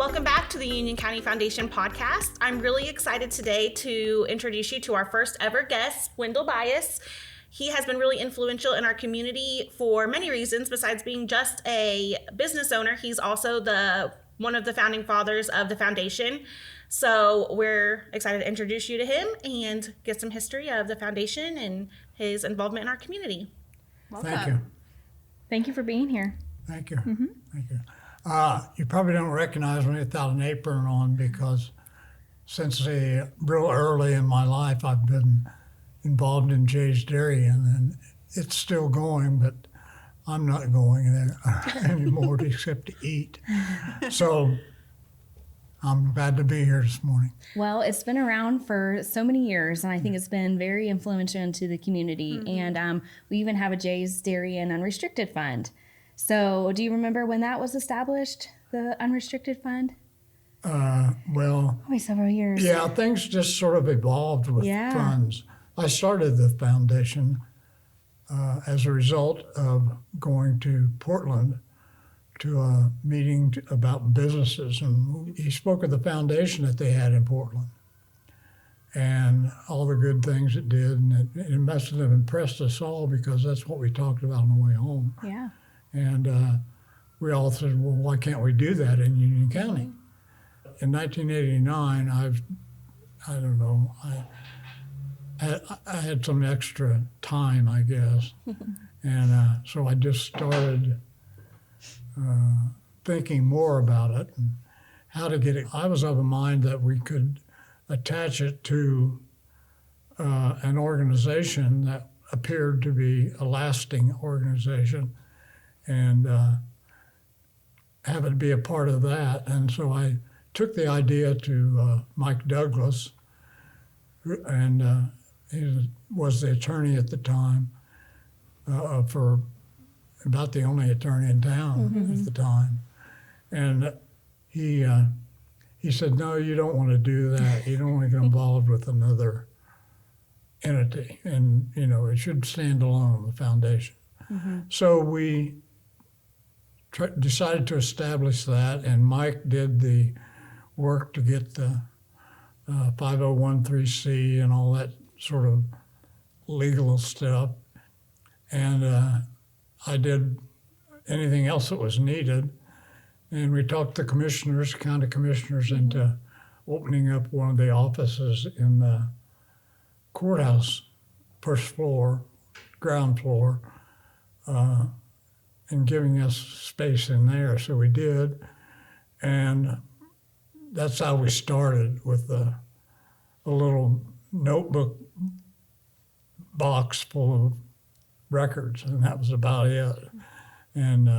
Welcome back to the Union County Foundation podcast. I'm really excited today to introduce you to our first ever guest, Wendell Bias. He has been really influential in our community for many reasons. Besides being just a business owner, he's also one of the founding fathers of the foundation. So we're excited to introduce you to him and get some history of the foundation and his involvement in our community. Welcome. Thank you. Thank you for being here. Thank you. Mm-hmm. Thank you. You probably don't recognize me without an apron on because since real early in my life, I've been involved in Jay's Dairy, and it's still going, but I'm not going there anymore except to eat. So I'm glad to be here this morning. Well, it's been around for so many years, and I think it's been very influential into the community. Mm-hmm. And we even have a Jay's Dairy and Unrestricted Fund. So do you remember when that was established, the Unrestricted Fund? Well, probably several years. Yeah, things just sort of evolved with funds. I started the foundation as a result of going to Portland to a meeting about businesses, and he spoke of the foundation that they had in Portland and all the good things it did, and it must have impressed us all because that's what we talked about on the way home. Yeah. And we all said, well, why can't we do that in Union County? In 1989, I don't know, I had some extra time, I guess. And so I just started thinking more about it and how to get it. I was of a mind that we could attach it to an organization that appeared to be a lasting organization and have it be a part of that. And so I took the idea to Mike Douglas, and he was the attorney at the time, for about the only attorney in town at the time. And he said, no, you don't want to do that. You don't want to get involved with another entity. And, it should stand alone, the foundation. Mm-hmm. So we decided to establish that, and Mike did the work to get the 5013C and all that sort of legal stuff. And I did anything else that was needed. And we talked the county commissioners, into opening up one of the offices in the courthouse, first floor, ground floor, and giving us space in there. So we did. And that's how we started, with a little notebook box full of records, and that was about it. And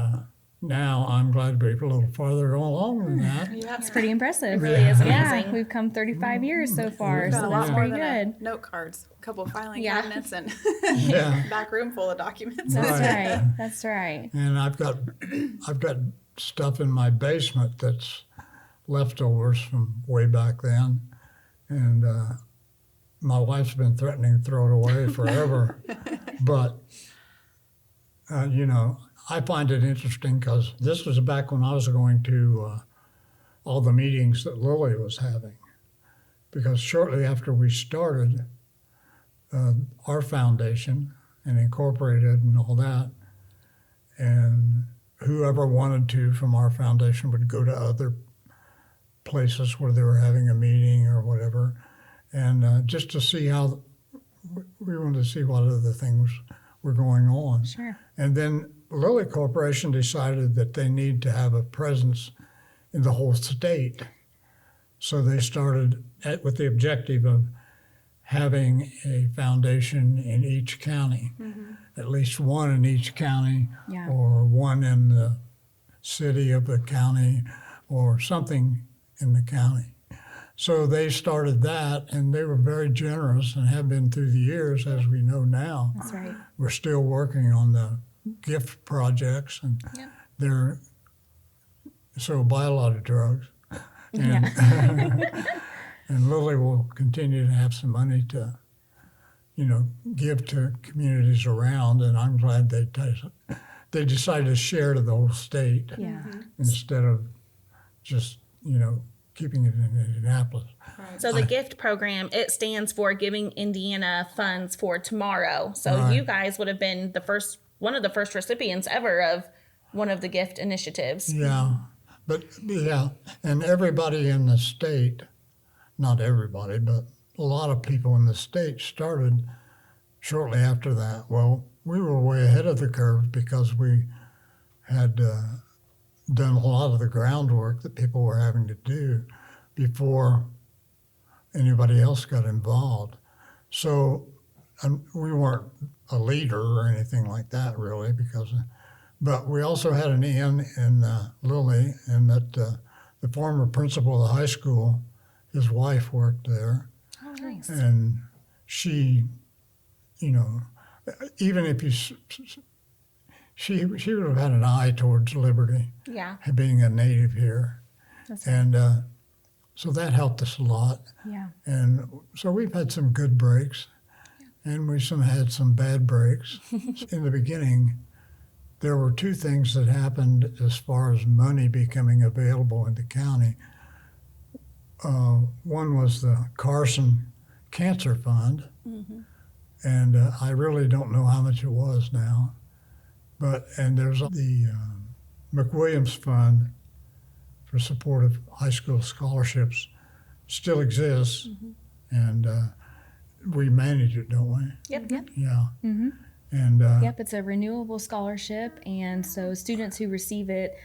now I'm glad to be a little farther along than that. Yeah, it's pretty impressive. It really is amazing. Yeah, we've come 35 years so far, so that's pretty good. Note cards, a couple of filing cabinets, and back room full of documents. That's right. That's right. And I've got stuff in my basement that's leftovers from way back then, and my wife's been threatening to throw it away forever. But I find it interesting because this was back when I was going to all the meetings that Lily was having, because shortly after we started our foundation and incorporated and all that, and whoever wanted to from our foundation would go to other places where they were having a meeting or whatever, and just to see how we wanted to see what other things were going on. Sure. And then Lilly Corporation decided that they need to have a presence in the whole state. So they started with the objective of having a foundation in each county, at least one in each county, or one in the city of the county, or something in the county. So they started that, and they were very generous and have been through the years, as we know now. That's right. We're still working on the gift projects, and buy a lot of drugs. And, and Lily will continue to have some money to, give to communities around, and I'm glad they decided to share to the whole state instead of just keeping it in Indianapolis. Right. So the gift program, it stands for Giving Indiana Funds for Tomorrow. So Right. you guys would have been one of the first recipients ever of one of the gift initiatives. Yeah, and everybody in the state, not everybody, but a lot of people in the state started shortly after that. Well, we were way ahead of the curve because we had done a lot of the groundwork that people were having to do before anybody else got involved. So we weren't a leader or anything like that, really, but we also had an in Lilly, and that the former principal of the high school, his wife worked there. Oh, nice. And she, even if she would have had an eye towards liberty, Yeah. being a native here. That's And so that helped us a lot. Yeah. And so we've had some good breaks, and we had some bad breaks. In the beginning, there were two things that happened as far as money becoming available in the county. One was the Carson Cancer Fund, and I really don't know how much it was now. And there's the McWilliams Fund for support of high school scholarships, still exists, and we manage it, don't we? Yep. Yeah. Mm-hmm. And Yep, it's a renewable scholarship, and so students who receive it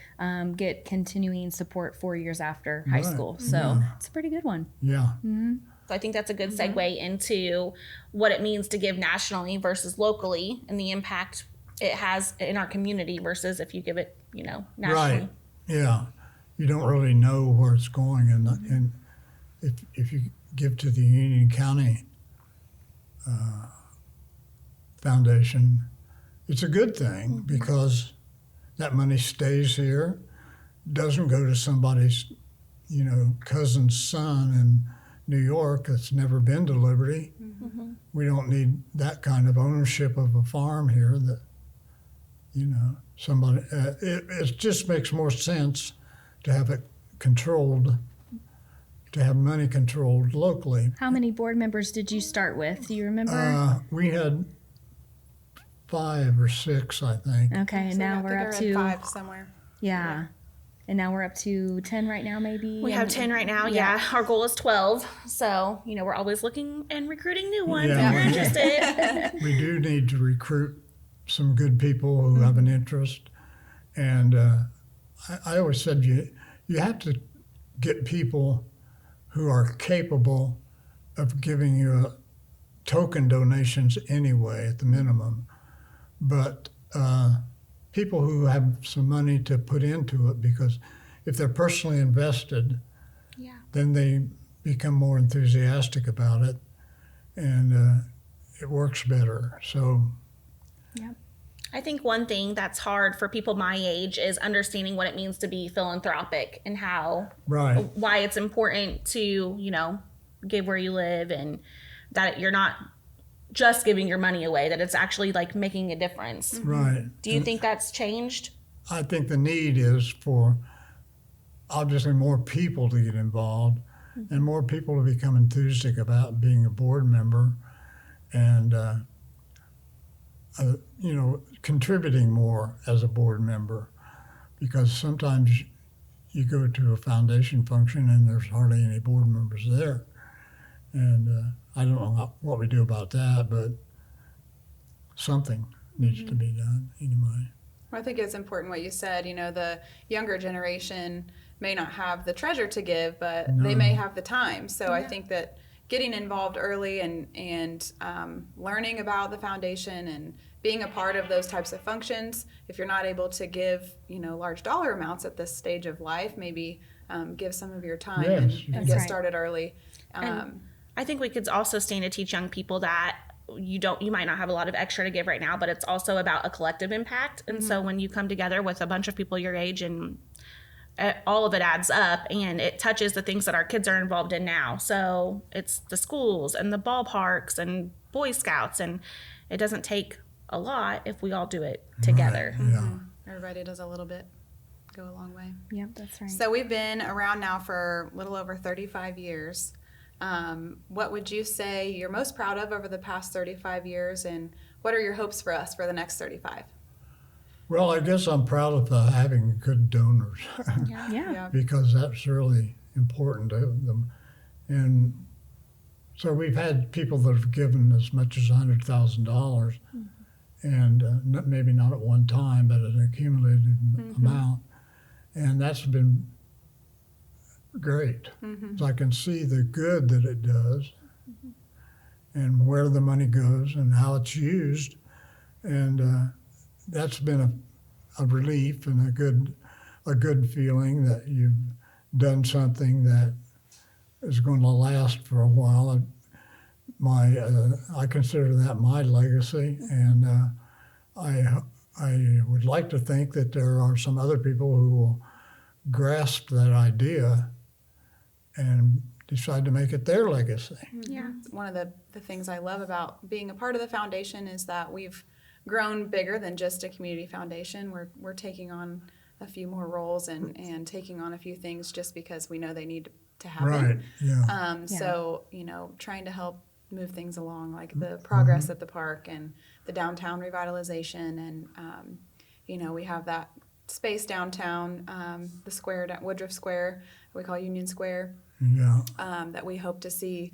get continuing support 4 years after high Right, school. So yeah. it's a pretty good one. yeah, So I think that's a good segue into what it means to give nationally versus locally and the impact it has in our community versus if you give it, nationally. right. Yeah, you don't really know where it's going, and if you give to the Union County Foundation, it's a good thing because that money stays here, doesn't go to somebody's, cousin's son in New York that's never been to Liberty. We don't need that kind of ownership of a farm here that, somebody, it just makes more sense to have it controlled, to have money controlled locally. How many board members did you start with? Do you remember? We had 5 or 6, I think. Okay, and now we're up to 5 somewhere. yeah. And now we're up to 10 right now, maybe. We have 10 right now. Yeah. Our goal is 12. So, we're always looking and recruiting new ones Yeah. if you're interested. We do need to recruit some good people who have an interest. And I always said you have to get people who are capable of giving you token donations anyway, at the minimum. But people who have some money to put into it, because if they're personally invested, then they become more enthusiastic about it, and it works better. So, I think one thing that's hard for people my age is understanding what it means to be philanthropic and right, why it's important to, give where you live, and that you're not just giving your money away, that it's actually like making a difference. right. Do you think that's changed? I think the need is for obviously more people to get involved and more people to become enthusiastic about being a board member and, contributing more as a board member. Because sometimes you go to a foundation function and there's hardly any board members there. And I don't know what we do about that, but something needs to be done anyway. Well, I think it's important what you said. The younger generation may not have the treasure to give, but they may have the time. So I think that getting involved early and learning about the foundation and being a part of those types of functions, if you're not able to give, large dollar amounts at this stage of life, maybe give some of your time and get started early. And I think we could also stand to teach young people that you might not have a lot of extra to give right now, but it's also about a collective impact. And so when you come together with a bunch of people your age, and all of it adds up, and it touches the things that our kids are involved in now. So it's the schools and the ballparks and Boy Scouts, and it doesn't take a lot if we all do it together. Right, yeah. Everybody does a little bit. go a long way. Yep, that's right. So we've been around now for a little over 35 years. What would you say you're most proud of over the past 35 years, and what are your hopes for us for the next 35? Well, I guess I'm proud of having good donors Yeah. because that's really important to them. And so we've had people that have given as much as $100,000, and maybe not at one time, but an accumulated amount. And that's been great. So I can see the good that it does and where the money goes and how it's used. And that's been a relief and a good feeling that you've done something that is going to last for a while. I consider that my legacy, and I would like to think that there are some other people who will grasp that idea and decide to make it their legacy. Yeah. One of the things I love about being a part of the foundation is that we've grown bigger than just a community foundation. We're taking on a few more roles and taking on a few things just because we know they need to happen. Right, yeah. So, trying to help move things along, like the progress at the park and the downtown revitalization. And, we have that space downtown, the square, Woodruff Square, we call Union Square, Yeah. that we hope to see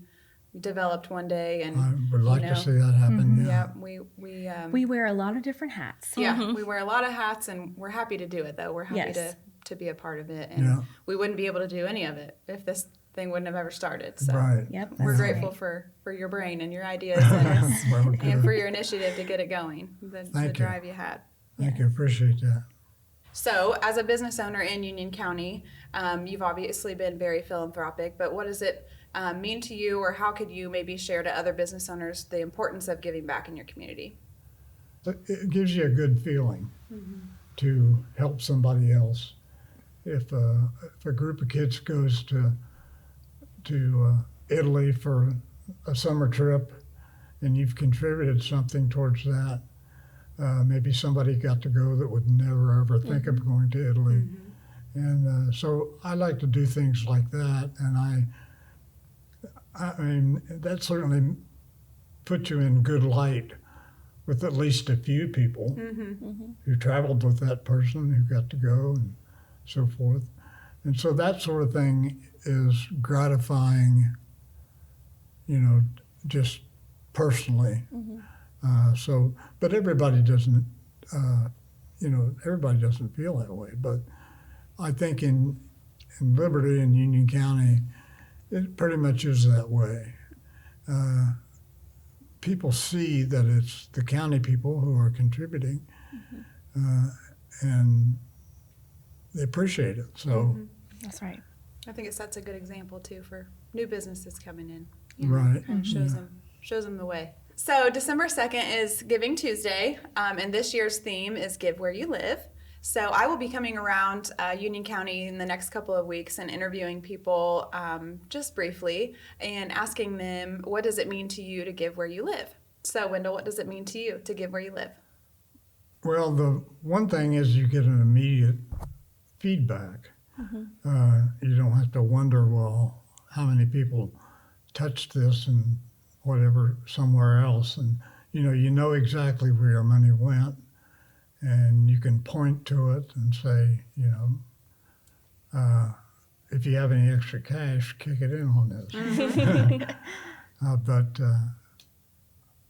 developed one day. And I would like to see that happen, yeah. We wear a lot of different hats. Yeah, we wear a lot of hats, and we're happy to do it, though. We're happy Yes. to be a part of it, and we wouldn't be able to do any of it if this thing wouldn't have ever started. So Right. Yep. we're that's grateful right. for your brain and your ideas and, Well, and good. for your initiative to get it going, the Thank you. drive you had. Thank you, appreciate that. So, as a business owner in Union County, you've obviously been very philanthropic, but what does it mean to you, or how could you maybe share to other business owners the importance of giving back in your community? It gives you a good feeling to help somebody else. If a group of kids goes to Italy for a summer trip and you've contributed something towards that, maybe somebody got to go that would never ever think of going to Italy. And so I like to do things like that, and I mean, that certainly puts you in good light with at least a few people who traveled with that person, who got to go, and so forth. And so that sort of thing is gratifying, just personally. But everybody doesn't, everybody doesn't feel that way. But I think in Liberty and Union County, it pretty much is that way. People see that it's the county people who are contributing, and they appreciate it. So, That's right. I think it sets a good example too for new businesses coming in. right. Kind of shows them the way. So December 2nd is Giving Tuesday, and this year's theme is Give Where You Live. So I will be coming around Union County in the next couple of weeks and interviewing people just briefly and asking them, what does it mean to you to give where you live? So Wendell, what does it mean to you to give where you live? Well, the one thing is you get an immediate feedback. You don't have to wonder, well, how many people touched this and whatever somewhere else. And, you know exactly where your money went. And you can point to it and say, if you have any extra cash, kick it in on this.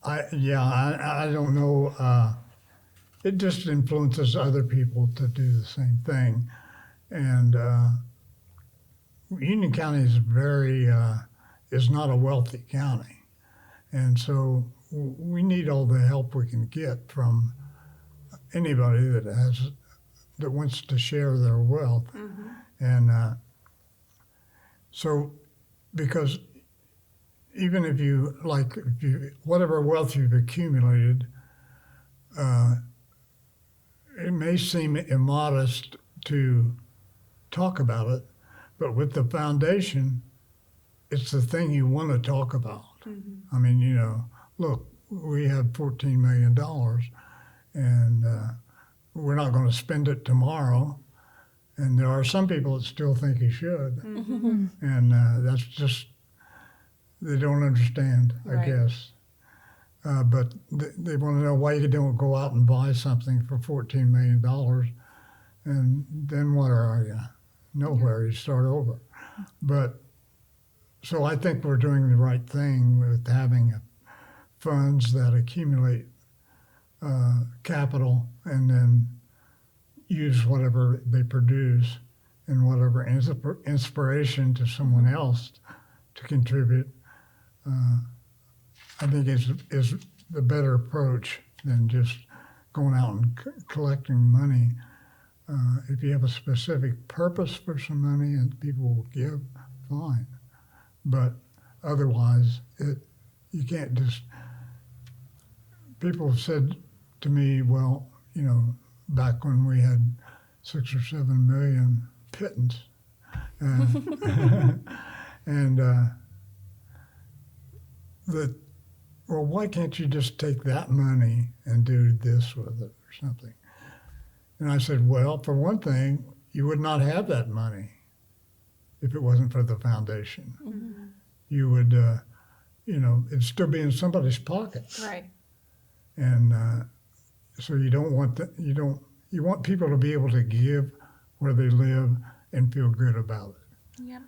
I don't know. It just influences other people to do the same thing. And Union County is not a wealthy county. And so we need all the help we can get from anybody that wants to share their wealth. And so, because even if you whatever wealth you've accumulated, it may seem immodest to talk about it, but with the foundation, it's the thing you want to talk about. I mean, look, we have $14 million, and we're not going to spend it tomorrow. And there are some people that still think he should. And that's just, they don't understand, I Right. guess. But they want to know why you don't go out and buy something for $14 million. And then what are you? Nowhere, you start over. But so I think we're doing the right thing with having funds that accumulate capital and then use whatever they produce and whatever inspiration to someone else to contribute. I think is the better approach than just going out and collecting money. If you have a specific purpose for some money and people will give, fine. But otherwise, you can't just. People have said to me, well, you know, back when we had 6 or 7 million pittance, and well, why can't you just take that money and do this with it or something? And I said, well, for one thing, you would not have that money if it wasn't for the foundation. You would, you know, it'd still be in somebody's pocket. Right. And so you don't want you want people to be able to give where they live and feel good about it. Yep.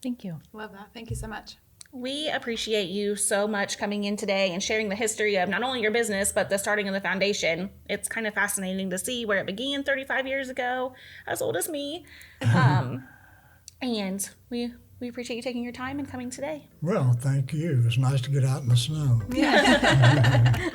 Thank you. Love that. Thank you so much. We appreciate you so much coming in today and sharing the history of not only your business, but the starting of the foundation. It's kind of fascinating to see where it began 35 years ago, as old as me. And we appreciate you taking your time and coming today. Well, thank you. It was nice to get out in the snow. Yeah.